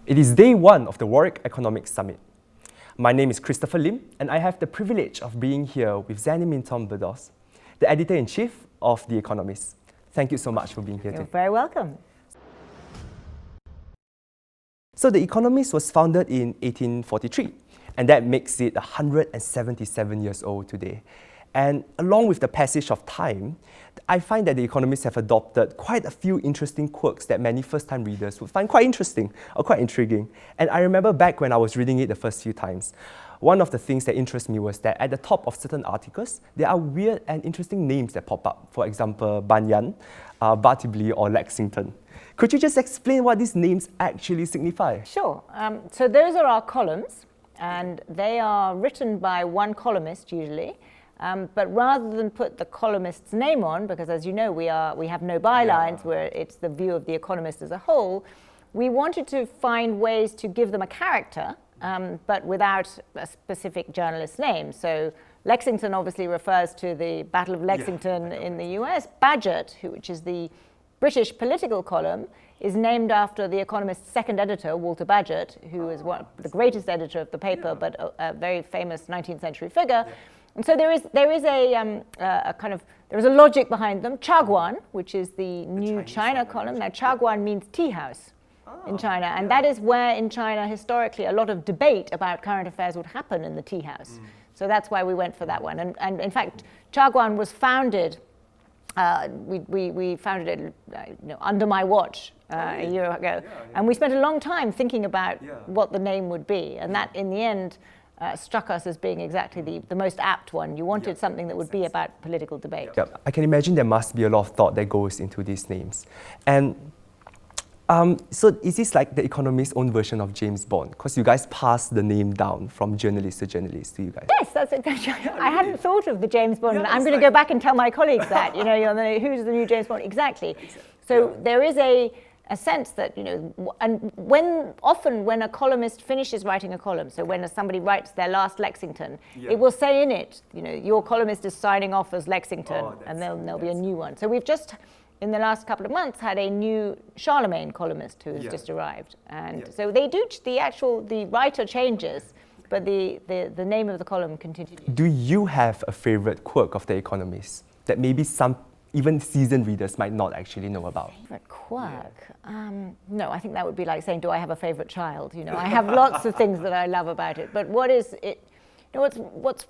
It is day one of the Warwick Economics Summit. My name is Christopher Lim, and I have the privilege of being here with Zanny Minton Beddoes, the editor-in-chief of The Economist. Thank you so much for being here You're today. very welcome. So The Economist was founded in 1843, and that makes it 177 years old today. And along with the passage of time, I find that The Economists have adopted quite a few interesting quirks that many first-time readers would find quite interesting or quite intriguing. And I remember back when I was reading it the first few times, one of the things that interests me was that at the top of certain articles, there are weird and interesting names that pop up. For example, Banyan, Bartleby, or Lexington. Could you just explain what these names actually signify? Sure. So those are our columns, and they are written by one columnist usually. But rather than put the columnist's name on, because as you know, we have no bylines where it's the view of The Economist as a whole, we wanted to find ways to give them a character, but without a specific journalist's name. So Lexington obviously refers to the Battle of Lexington in the US. Bagehot, which is the British political column, is named after The Economist's second editor, Walter Bagehot, who is the greatest editor of the paper, but a very famous 19th century figure. And so there is a logic behind them. Chagwan, which is the new China column. Now Chagwan means tea house in China, and that is where in China historically a lot of debate about current affairs would happen in the tea house. So that's why we went for that one. And in fact, Chagwan was founded. We founded it under my watch a year ago, and we spent a long time thinking about what the name would be, and that in the end struck us as being exactly the most apt one. You wanted something that would be about political debate. I can imagine there must be a lot of thought that goes into these names. And so is this like The Economist's own version of James Bond? Because you guys pass the name down from journalist to journalist to you guys. Yes, that's exactly. I hadn't thought of the James Bond. I'm going to go back and tell my colleagues that, who's the new James Bond? Exactly. So there is a sense that, and often when a columnist finishes writing a column, so when somebody writes their last Lexington, it will say in it, your columnist is signing off as Lexington, and there'll be a new one. So we've just, in the last couple of months, had a new Charlemagne columnist who has just arrived. And so they do, the writer changes, but the name of the column continues. Do you have a favorite quirk of The Economist that maybe some even seasoned readers might not actually know about? Favorite quirk? No, I think that would be like saying, do I have a favorite child? I have lots of things that I love about it. But what is it? What's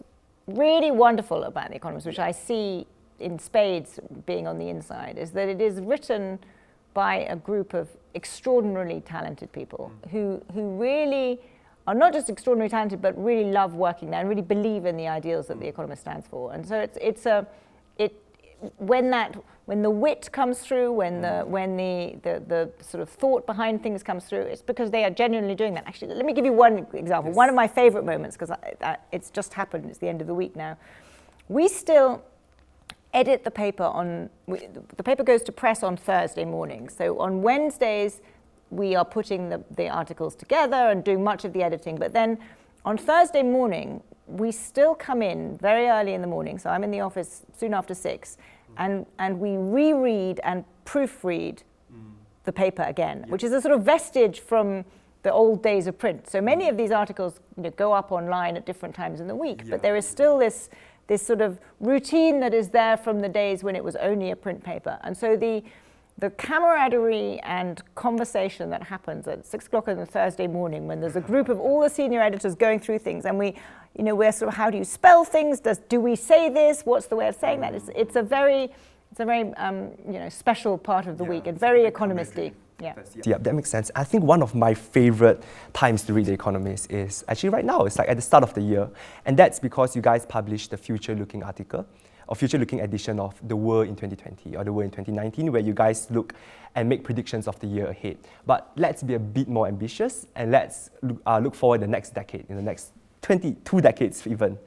really wonderful about The Economist, which I see in spades being on the inside, is that it is written by a group of extraordinarily talented people who really are not just extraordinarily talented, but really love working there and really believe in the ideals that The Economist stands for. And so when the wit comes through, when the sort of thought behind things comes through, it's because they are genuinely doing that. Actually, let me give you one example. One of my favorite moments, because it's just happened, it's the end of the week now. We still edit the paper the paper goes to press on Thursday morning. So on Wednesdays, we are putting the articles together and doing much of the editing. But then on Thursday morning, we still come in very early in the morning. So I'm in the office soon after 6, and we reread and proofread the paper again, which is a sort of vestige from the old days of print. So many of these articles go up online at different times in the week, but there is still this sort of routine that is there from the days when it was only a print paper. And so the camaraderie and conversation that happens at 6 o'clock on a Thursday morning when there's a group of all the senior editors going through things, and we're sort of, how do you spell things? Do we say this? What's the way of saying that? It's a very special part of the week and very economisty. Yeah, that makes sense. I think one of my favorite times to read The Economist is actually right now. It's like at the start of the year. And that's because you guys published the future-looking article, or future-looking edition of The World in 2020 or The World in 2019, where you guys look and make predictions of the year ahead. But let's be a bit more ambitious, and let's look forward the next decade, in the next 22 decades even.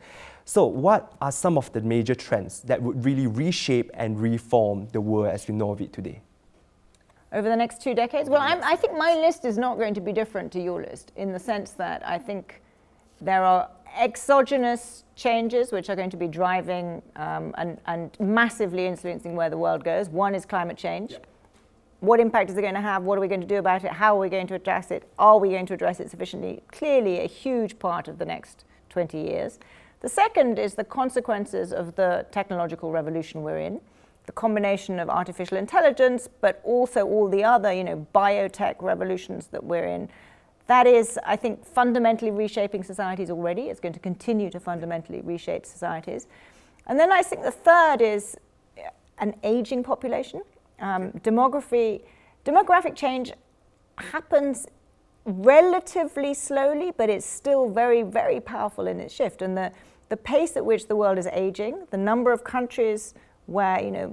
So what are some of the major trends that would really reshape and reform the world as we know of it today? Over the next 2 decades? Well, I think my list is not going to be different to your list, in the sense that I think there are exogenous changes which are going to be driving and massively influencing where the world goes. One is climate change. what impact is it going to have? What are we going to do about it? How are we going to address it? Are we going to address it sufficiently? Clearly a huge part of the next 20 years. The second is the consequences of the technological revolution we're in, the combination of artificial intelligence, but also all the other, biotech revolutions that we're in. That is, I think, fundamentally reshaping societies already. It's going to continue to fundamentally reshape societies. And then I think the third is an aging population. Demographic change happens relatively slowly, but it's still very, very powerful in its shift. And the pace at which the world is aging, the number of countries where,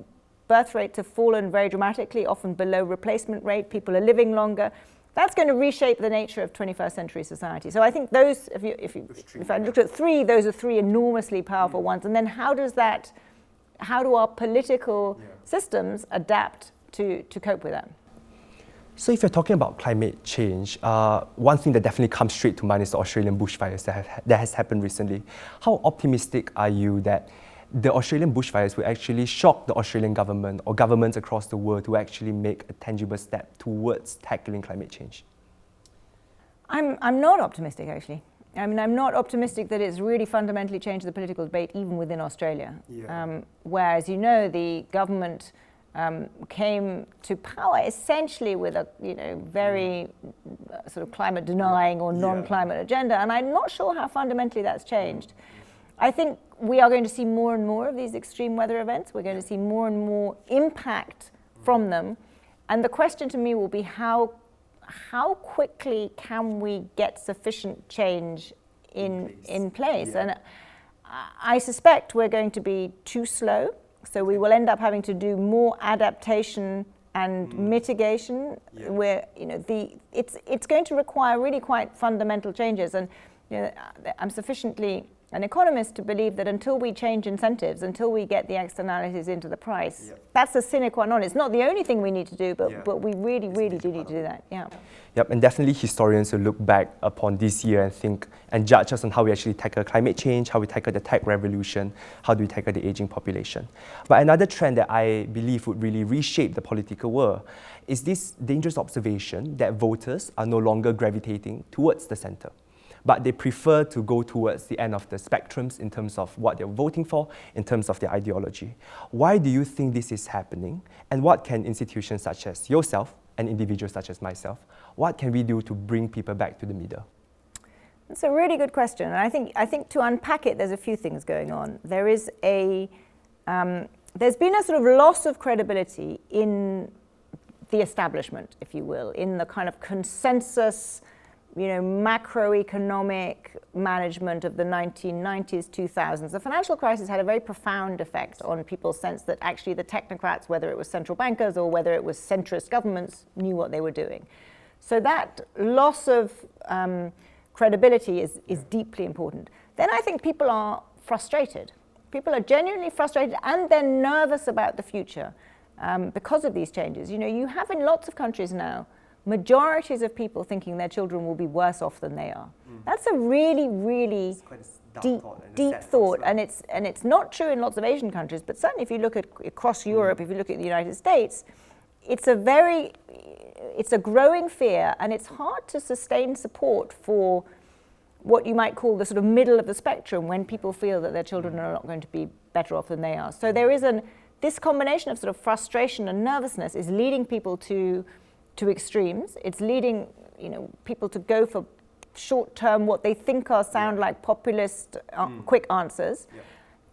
birth rates have fallen very dramatically, often below replacement rate, people are living longer, that's going to reshape the nature of 21st century society. So I think those, if I looked at three, those are three enormously powerful ones. And then how do our political systems adapt to cope with that? So if you're talking about climate change, one thing that definitely comes straight to mind is the Australian bushfires that has happened recently. How optimistic are you that the Australian bushfires will actually shock the Australian government or governments across the world to actually make a tangible step towards tackling climate change? I'm not optimistic, actually. I mean, I'm not optimistic that it's really fundamentally changed the political debate even within Australia. Where, as you know, the government came to power essentially with a very sort of climate denying or non-climate agenda, and I'm not sure how fundamentally that's changed. I think we are going to see more and more of these extreme weather events. We're going to see more and more impact from them, and the question to me will be how quickly can we get sufficient change in place? And I suspect we're going to be too slow. So we will end up having to do more adaptation and mitigation, where it's going to require really quite fundamental changes. And I'm sufficiently an economist to believe that until we change incentives, until we get the externalities into the price, that's a sine qua non. It's not the only thing we need to do, but we really, really do need to do that. Yep, and definitely historians will look back upon this year and think and judge us on how we actually tackle climate change, how we tackle the tech revolution, how do we tackle the aging population. But another trend that I believe would really reshape the political world is this dangerous observation that voters are no longer gravitating towards the center, but they prefer to go towards the end of the spectrums in terms of what they're voting for, in terms of their ideology. Why do you think this is happening? And what can institutions such as yourself and individuals such as myself, what can we do to bring people back to the middle? That's a really good question. And I think to unpack it, there's a few things going on. There's been a sort of loss of credibility in the establishment, if you will, in the kind of consensus, macroeconomic management of the 1990s, 2000s. The financial crisis had a very profound effect on people's sense that actually the technocrats, whether it was central bankers or whether it was centrist governments, knew what they were doing. So that loss of credibility is deeply important. Then I think people are frustrated. People are genuinely frustrated and they're nervous about the future because of these changes. You have in lots of countries now majorities of people thinking their children will be worse off than they are. That's a really, really deep thought, and it's not true in lots of Asian countries, but certainly if you look at across Europe, if you look at the United States, it's a growing fear, and it's hard to sustain support for what you might call the sort of middle of the spectrum when people feel that their children are not going to be better off than they are. So there is this combination of sort of frustration and nervousness is leading people to extremes. It's leading people to go for short-term, what they think sound like populist, quick answers.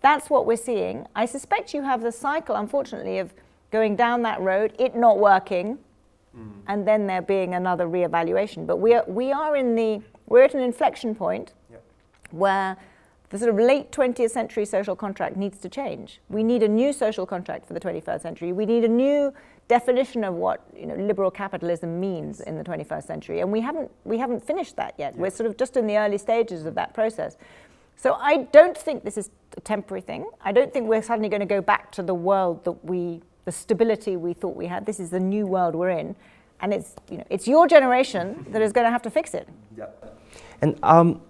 That's what we're seeing. I suspect you have the cycle, unfortunately, of going down that road, it not working, and then there being another reevaluation. But we're at an inflection point where the sort of late 20th century social contract needs to change. We need a new social contract for the 21st century. We need a new definition of what liberal capitalism means in the 21st century, and we haven't finished that yet. We're sort of just in the early stages of that process. So I don't think this is a temporary thing. I don't think we're suddenly going to go back to the world the stability we thought we had. This is the new world we're in, and it's your generation that is going to have to fix it. And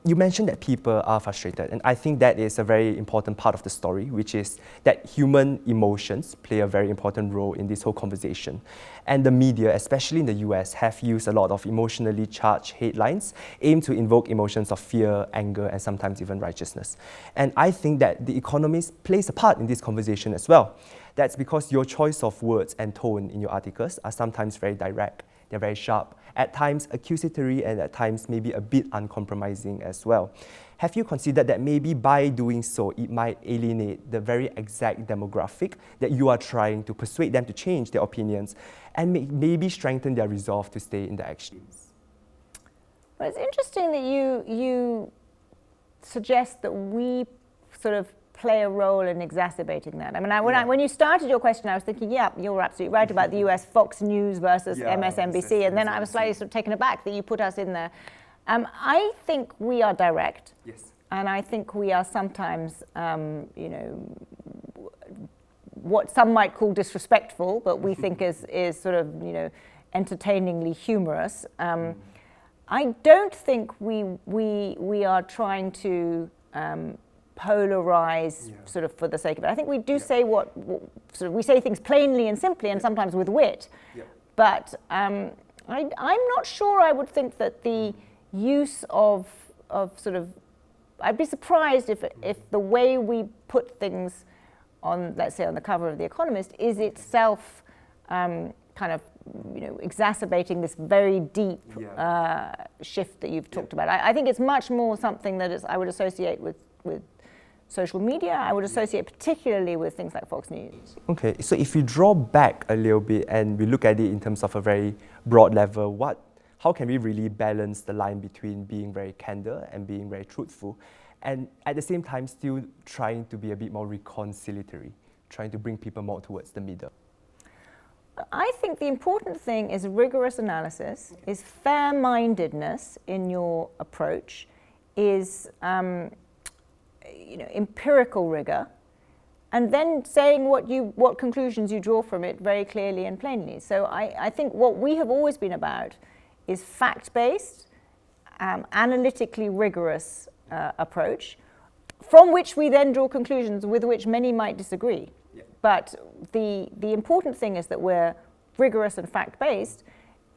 you mentioned that people are frustrated, and I think that is a very important part of the story, which is that human emotions play a very important role in this whole conversation. And the media, especially in the US, have used a lot of emotionally charged headlines aimed to invoke emotions of fear, anger, and sometimes even righteousness. And I think that The Economist plays a part in this conversation as well. That's because your choice of words and tone in your articles are sometimes very direct, they're very sharp, at times accusatory, and at times maybe a bit uncompromising as well. Have you considered that maybe by doing so, it might alienate the very exact demographic that you are trying to persuade them to change their opinions and maybe strengthen their resolve to stay in the extremes? Well, it's interesting that you suggest that we sort of play a role in exacerbating that. I mean, when you started your question, I was thinking, yeah, you're absolutely right about the US Fox News versus MSNBC, and then I was slightly sort of taken aback that you put us in there. I think we are direct, and I think we are sometimes, what some might call disrespectful, but we think is sort of, entertainingly humorous. I don't think we are trying to polarize sort of for the sake of it. I think we do say what sort of, we say things plainly and simply and sometimes with wit. But I'm not sure I would think that the use of sort of, I'd be surprised if the way we put things on, let's say, on the cover of The Economist is itself kind of, exacerbating this very deep shift that you've talked about. I think it's much more something that I would associate with social media. I would associate particularly with things like Fox News. Okay, so if we draw back a little bit and we look at it in terms of a very broad level, how can we really balance the line between being very candid and being very truthful, and at the same time still trying to be a bit more reconciliatory, trying to bring people more towards the middle? I think the important thing is rigorous analysis, is fair-mindedness in your approach, is empirical rigor, and then saying what conclusions you draw from it very clearly and plainly. So I think what we have always been about is fact-based, analytically rigorous approach, from which we then draw conclusions with which many might disagree. But the important thing is that we're rigorous and fact-based.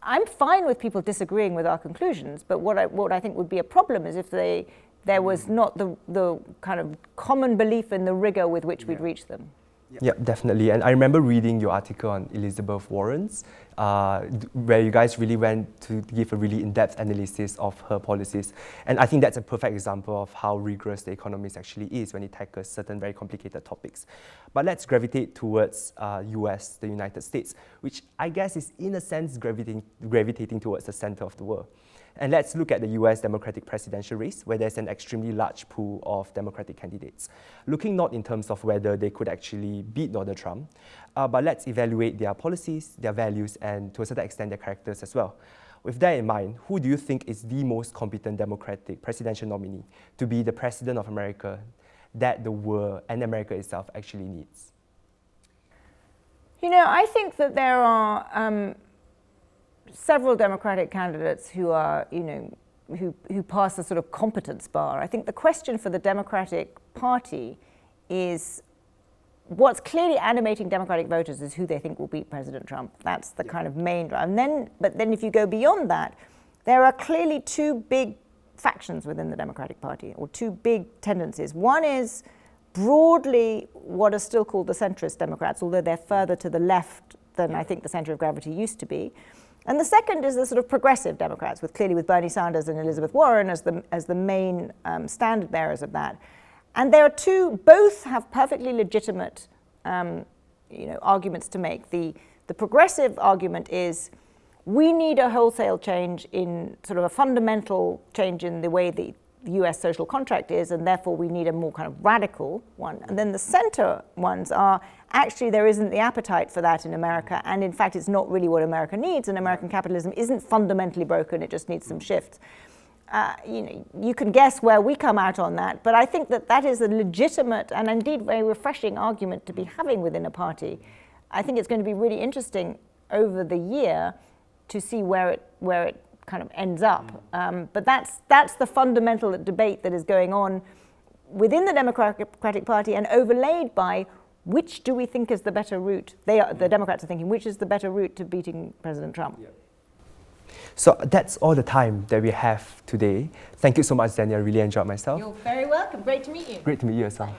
I'm fine with people disagreeing with our conclusions, but what I think would be a problem is if there was not the kind of common belief in the rigor with which we'd reach them. Yeah, definitely. And I remember reading your article on Elizabeth Warren's, where you guys really went to give a really in-depth analysis of her policies. And I think that's a perfect example of how rigorous The Economist actually is when it tackles certain very complicated topics. But let's gravitate towards US, the United States, which I guess is in a sense gravitating towards the center of the world. And let's look at the US Democratic presidential race, where there's an extremely large pool of Democratic candidates. Looking not in terms of whether they could actually beat Donald Trump, but let's evaluate their policies, their values, and to a certain extent, their characters as well. With that in mind, who do you think is the most competent Democratic presidential nominee to be the president of America that the world and America itself actually needs? I think that there are several Democratic candidates who are, who pass the sort of competence bar. I think the question for the Democratic Party is what's clearly animating Democratic voters is who they think will beat President Trump. That's the kind of main drive. But then if you go beyond that, there are clearly two big factions within the Democratic Party, or two big tendencies. One is broadly what are still called the centrist Democrats, although they're further to the left than I think the center of gravity used to be. And the second is the sort of progressive Democrats, clearly with Bernie Sanders and Elizabeth Warren as the main standard bearers of that. And there are two, both have perfectly legitimate arguments to make. The progressive argument is we need a wholesale change in sort of a fundamental change in the way the US social contract is, and therefore we need a more kind of radical one. And then the center ones are actually there isn't the appetite for that in America, and in fact it's not really what America needs, and American capitalism isn't fundamentally broken, it just needs some shifts. You can guess where we come out on that, but I think that is a legitimate and indeed very refreshing argument to be having within a party. I think it's going to be really interesting over the year to see where it kind of ends up. But that's the fundamental debate that is going on within the Democratic Party, and overlaid by which do we think is the better route. The Democrats are thinking, which is the better route to beating President Trump? Yeah. So that's all the time that we have today. Thank you so much, Zanny. I really enjoyed myself. You're very welcome. Great to meet you. Great to meet you as well.